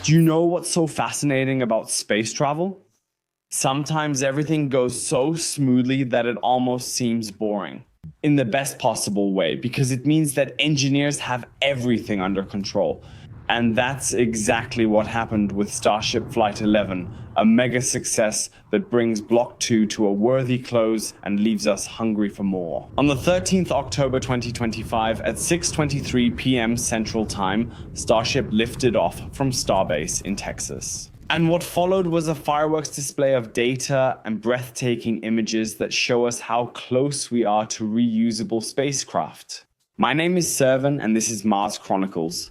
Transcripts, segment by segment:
Do you know what's so fascinating about space travel? Sometimes everything goes so smoothly that it almost seems boring. In the best possible way, because it means that engineers have everything under control. And that's exactly what happened with Starship Flight 11, a mega success that brings Block 2 to a worthy close and leaves us hungry for more. On the 13th October 2025 at 6:23 p.m. Central Time, Starship lifted off from Starbase in Texas. And what followed was a fireworks display of data and breathtaking images that show us how close we are to reusable spacecraft. My name is Servan, and this is Mars Chronicles.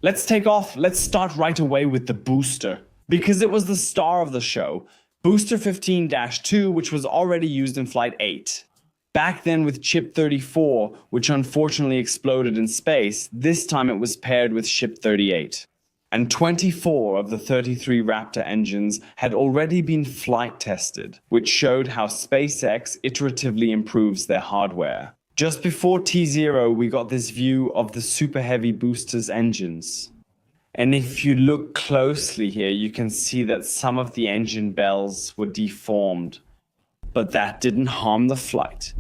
Let's take off. Let's start right away with the booster, because it was the star of the show. Booster 15-2, which was already used in Flight 8. Back then with Chip 34, which unfortunately exploded in space, this time it was paired with Ship 38. And 24 of the 33 Raptor engines had already been flight tested, which showed how SpaceX iteratively improves their hardware. Just before T0, we got this view of the Super Heavy booster's engines. And if you look closely here, you can see that some of the engine bells were deformed. But that didn't harm the flight.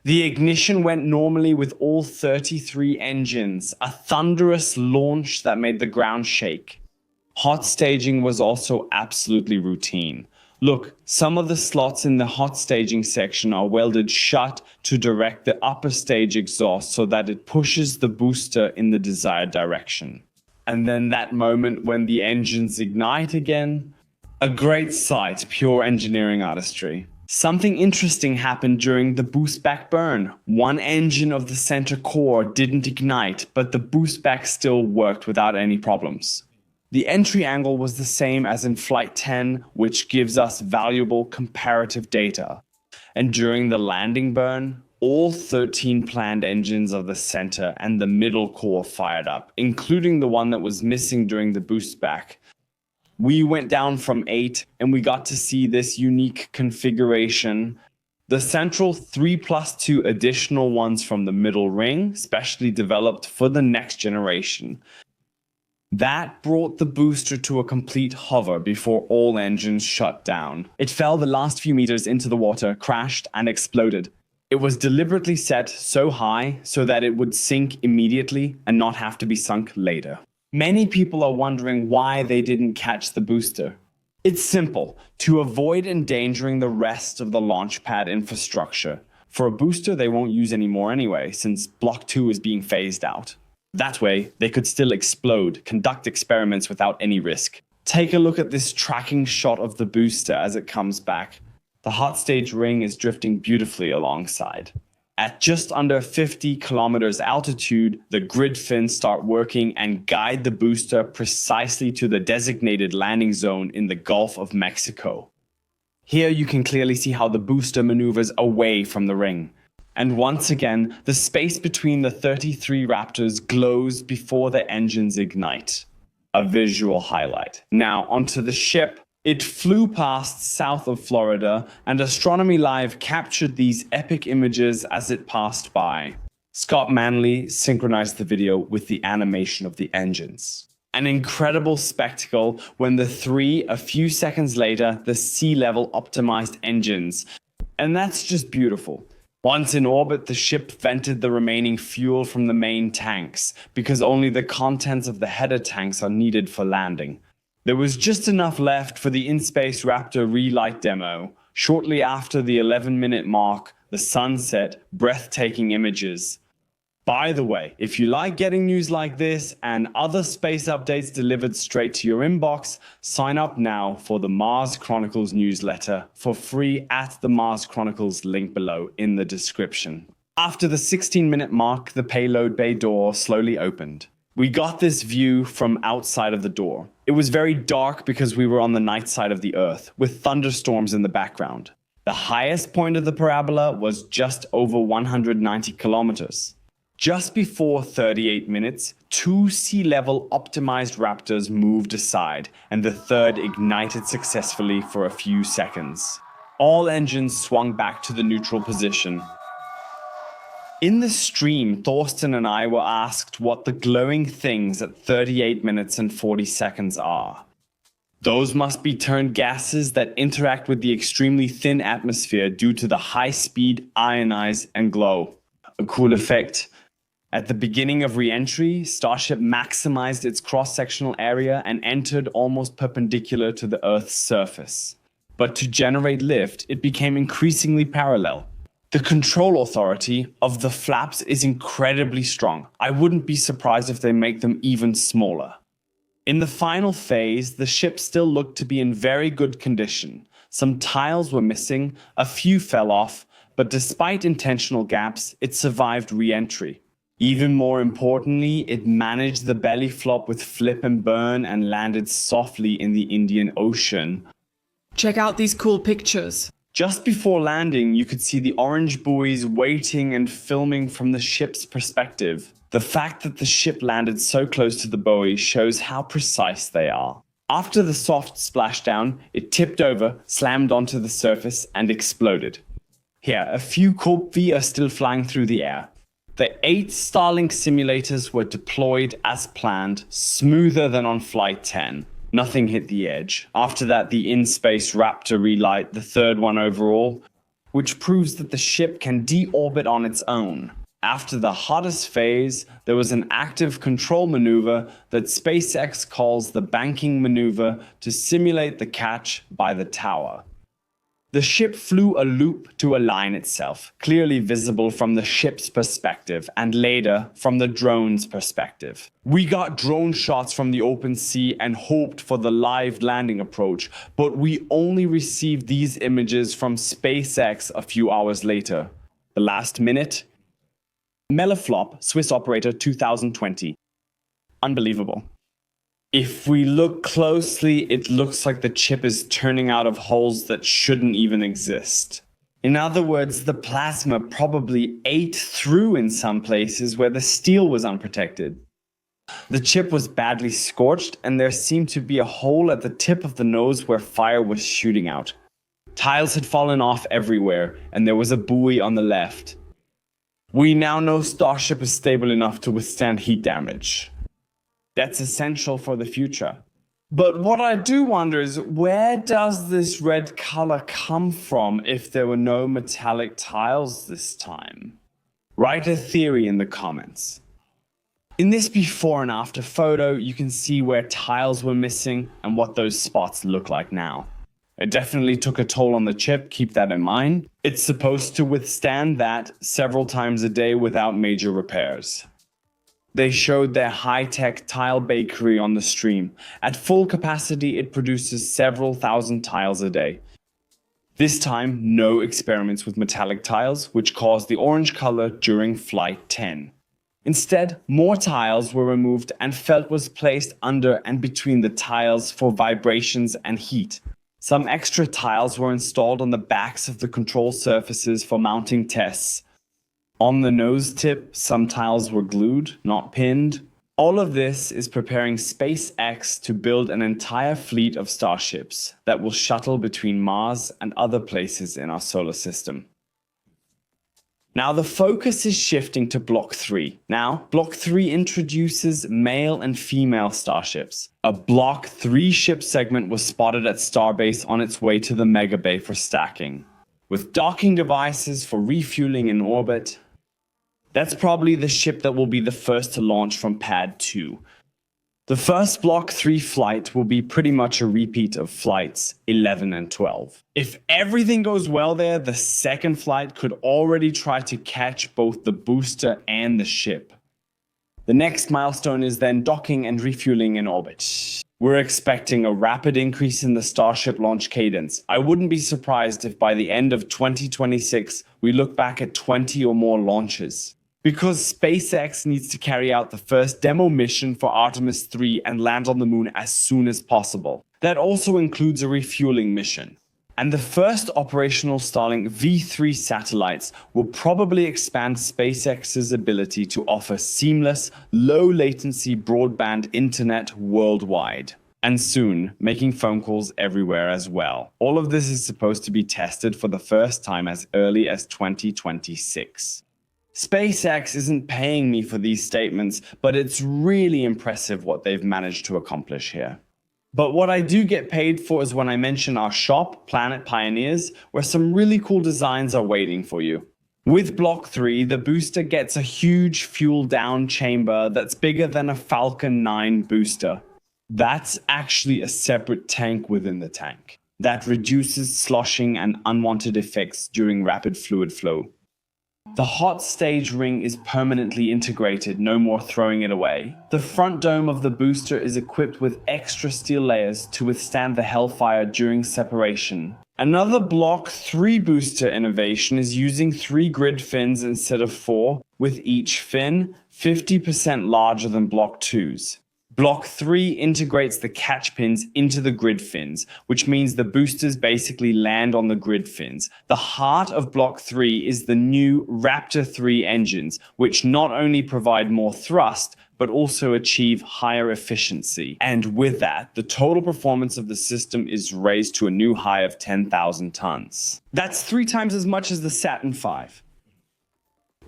The ignition went normally with all 33 engines, a thunderous launch that made the ground shake. Hot staging was also absolutely routine. Look, some of the slots in the hot staging section are welded shut to direct the upper stage exhaust so that it pushes the booster in the desired direction. And then that moment when the engines ignite again, a great sight, pure engineering artistry. Something interesting happened during the boost back burn. One engine of the center core didn't ignite, but the boost back still worked without any problems. The entry angle was the same as in Flight 10, which gives us valuable comparative data. And during the landing burn, all 13 planned engines of the center and the middle core fired up, including the one that was missing during the boost back. We went down from 8 and we got to see this unique configuration. The central 3+2 additional ones from the middle ring, specially developed for the next generation. That brought the booster to a complete hover before all engines shut down. It fell the last few meters into the water, crashed, and exploded. It was deliberately set so high so that it would sink immediately and not have to be sunk later. Many people are wondering why they didn't catch the booster. It's simple, to avoid endangering the rest of the launch pad infrastructure. For a booster they won't use anymore anyway, since Block 2 is being phased out. That way, they could still explode, conduct experiments without any risk. Take a look at this tracking shot of the booster as it comes back. The hot stage ring is drifting beautifully alongside. At just under 50 kilometers altitude, the grid fins start working and guide the booster precisely to the designated landing zone in the Gulf of Mexico. Here you can clearly see how the booster maneuvers away from the ring. And once again, the space between the 33 Raptors glows before the engines ignite. A visual highlight. Now, onto the ship. It flew past south of Florida, and Astronomy Live captured these epic images as it passed by. Scott Manley synchronized the video with the animation of the engines. An incredible spectacle when a few seconds later, the sea-level optimized engines. And that's just beautiful. Once in orbit, the ship vented the remaining fuel from the main tanks, because only the contents of the header tanks are needed for landing. There was just enough left for the in-space Raptor relight demo. Shortly after the 11-minute mark, the sun set, breathtaking images. By the way, if you like getting news like this and other space updates delivered straight to your inbox, sign up now for the Mars Chronicles newsletter for free at the Mars Chronicles link below in the description. After the 16-minute mark, the payload bay door slowly opened. We got this view from outside of the door. It was very dark because we were on the night side of the Earth, with thunderstorms in the background. The highest point of the parabola was just over 190 kilometers. Just before 38 minutes, 2 sea-level optimized Raptors moved aside, and the third ignited successfully for a few seconds. All engines swung back to the neutral position. In the stream, Thorsten and I were asked what the glowing things at 38 minutes and 40 seconds are. Those must be turned gases that interact with the extremely thin atmosphere due to the high speed, ionize, and glow. A cool effect. At the beginning of Reentry, Starship maximized its cross-sectional area and entered almost perpendicular to the Earth's surface. But to generate lift, it became increasingly parallel. The control authority of the flaps is incredibly strong. I wouldn't be surprised if they make them even smaller. In the final phase, the ship still looked to be in very good condition. Some tiles were missing, a few fell off, but despite intentional gaps, it survived re-entry. Even more importantly, it managed the belly flop with flip and burn and landed softly in the Indian Ocean. Check out these cool pictures. Just before landing, you could see the orange buoys waiting and filming from the ship's perspective. The fact that the ship landed so close to the buoy shows how precise they are. After the soft splashdown, it tipped over, slammed onto the surface, and exploded. Here, a few Corp-V are still flying through the air. The 8 Starlink simulators were deployed as planned, smoother than on Flight 10. Nothing hit the edge. After that, the in-space Raptor relight, the third one overall, which proves that the ship can deorbit on its own. After the hottest phase, there was an active control maneuver that SpaceX calls the banking maneuver to simulate the catch by the tower. The ship flew a loop to align itself, clearly visible from the ship's perspective, and later from the drone's perspective. We got drone shots from the open sea and hoped for the live landing approach, but we only received these images from SpaceX a few hours later. The last minute? Melaflop, Swiss operator 2020. Unbelievable. If we look closely, it looks like the chip is turning out of holes that shouldn't even exist. In other words, the plasma probably ate through in some places where the steel was unprotected. The chip was badly scorched, and there seemed to be a hole at the tip of the nose where fire was shooting out. Tiles had fallen off everywhere, and there was a buoy on the left. We now know Starship is stable enough to withstand heat damage. That's essential for the future. But what I do wonder is, where does this red color come from if there were no metallic tiles this time? Write a theory in the comments. In this before and after photo, you can see where tiles were missing and what those spots look like now. It definitely took a toll on the chip, keep that in mind. It's supposed to withstand that several times a day without major repairs. They showed their high-tech tile bakery on the stream. At full capacity, it produces several thousand tiles a day. This time, no experiments with metallic tiles, which caused the orange color during Flight 10. Instead, more tiles were removed and felt was placed under and between the tiles for vibrations and heat. Some extra tiles were installed on the backs of the control surfaces for mounting tests. On the nose tip, some tiles were glued, not pinned. All of this is preparing SpaceX to build an entire fleet of Starships that will shuttle between Mars and other places in our solar system. Now the focus is shifting to Block 3. Now, Block 3 introduces male and female Starships. A Block 3 ship segment was spotted at Starbase on its way to the Mega Bay for stacking, with docking devices for refueling in orbit. That's probably the ship that will be the first to launch from Pad 2. The first Block 3 flight will be pretty much a repeat of Flights 11 and 12. If everything goes well there, the second flight could already try to catch both the booster and the ship. The next milestone is then docking and refueling in orbit. We're expecting a rapid increase in the Starship launch cadence. I wouldn't be surprised if by the end of 2026, we look back at 20 or more launches. Because SpaceX needs to carry out the first demo mission for Artemis 3 and land on the moon as soon as possible. That also includes a refueling mission. And the first operational Starlink V3 satellites will probably expand SpaceX's ability to offer seamless, low-latency broadband internet worldwide. And soon, making phone calls everywhere as well. All of this is supposed to be tested for the first time as early as 2026. SpaceX isn't paying me for these statements, but it's really impressive what they've managed to accomplish here. But what I do get paid for is when I mention our shop, Planet Pioneers, where some really cool designs are waiting for you. With Block 3, the booster gets a huge fuel-down chamber that's bigger than a Falcon 9 booster. That's actually a separate tank within the tank that reduces sloshing and unwanted effects during rapid fluid flow. The hot stage ring is permanently integrated, no more throwing it away. The front dome of the booster is equipped with extra steel layers to withstand the hellfire during separation. Another Block 3 booster innovation is using 3 grid fins instead of 4, with each fin 50% larger than Block 2's. Block 3 integrates the catch pins into the grid fins, which means the boosters basically land on the grid fins. The heart of Block 3 is the new Raptor 3 engines, which not only provide more thrust, but also achieve higher efficiency. And with that, the total performance of the system is raised to a new high of 10,000 tons. That's 3 times as much as the Saturn V.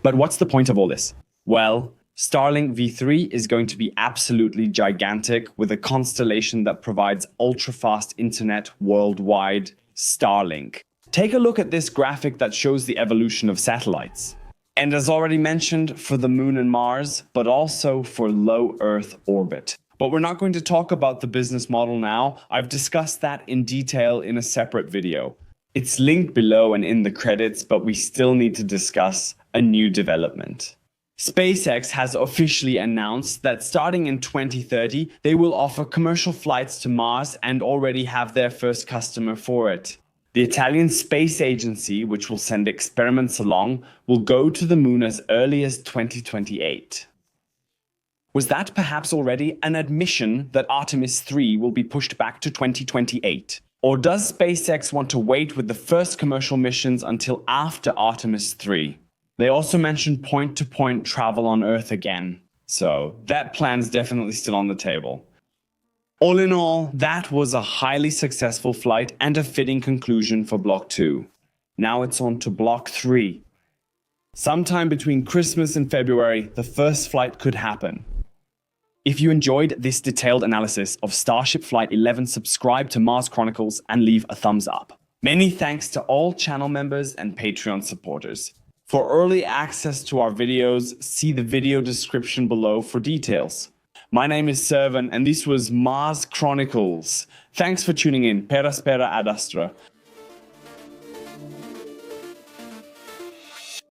But what's the point of all this? Well, Starlink V3 is going to be absolutely gigantic with a constellation that provides ultra-fast internet worldwide, Starlink. Take a look at this graphic that shows the evolution of satellites. And as already mentioned, for the Moon and Mars, but also for low Earth orbit. But we're not going to talk about the business model now. I've discussed that in detail in a separate video. It's linked below and in the credits, but we still need to discuss a new development. SpaceX has officially announced that starting in 2030, they will offer commercial flights to Mars and already have their first customer for it. The Italian Space Agency, which will send experiments along, will go to the moon as early as 2028. Was that perhaps already an admission that Artemis 3 will be pushed back to 2028? Or does SpaceX want to wait with the first commercial missions until after Artemis 3? They also mentioned point-to-point travel on Earth again, so that plan's definitely still on the table. All in all, that was a highly successful flight and a fitting conclusion for Block 2. Now it's on to Block 3. Sometime between Christmas and February, the first flight could happen. If you enjoyed this detailed analysis of Starship Flight 11, subscribe to Mars Chronicles and leave a thumbs up. Many thanks to all channel members and Patreon supporters. For early access to our videos, see the video description below for details. My name is Servan, and this was Mars Chronicles. Thanks for tuning in. Pera spera ad astra.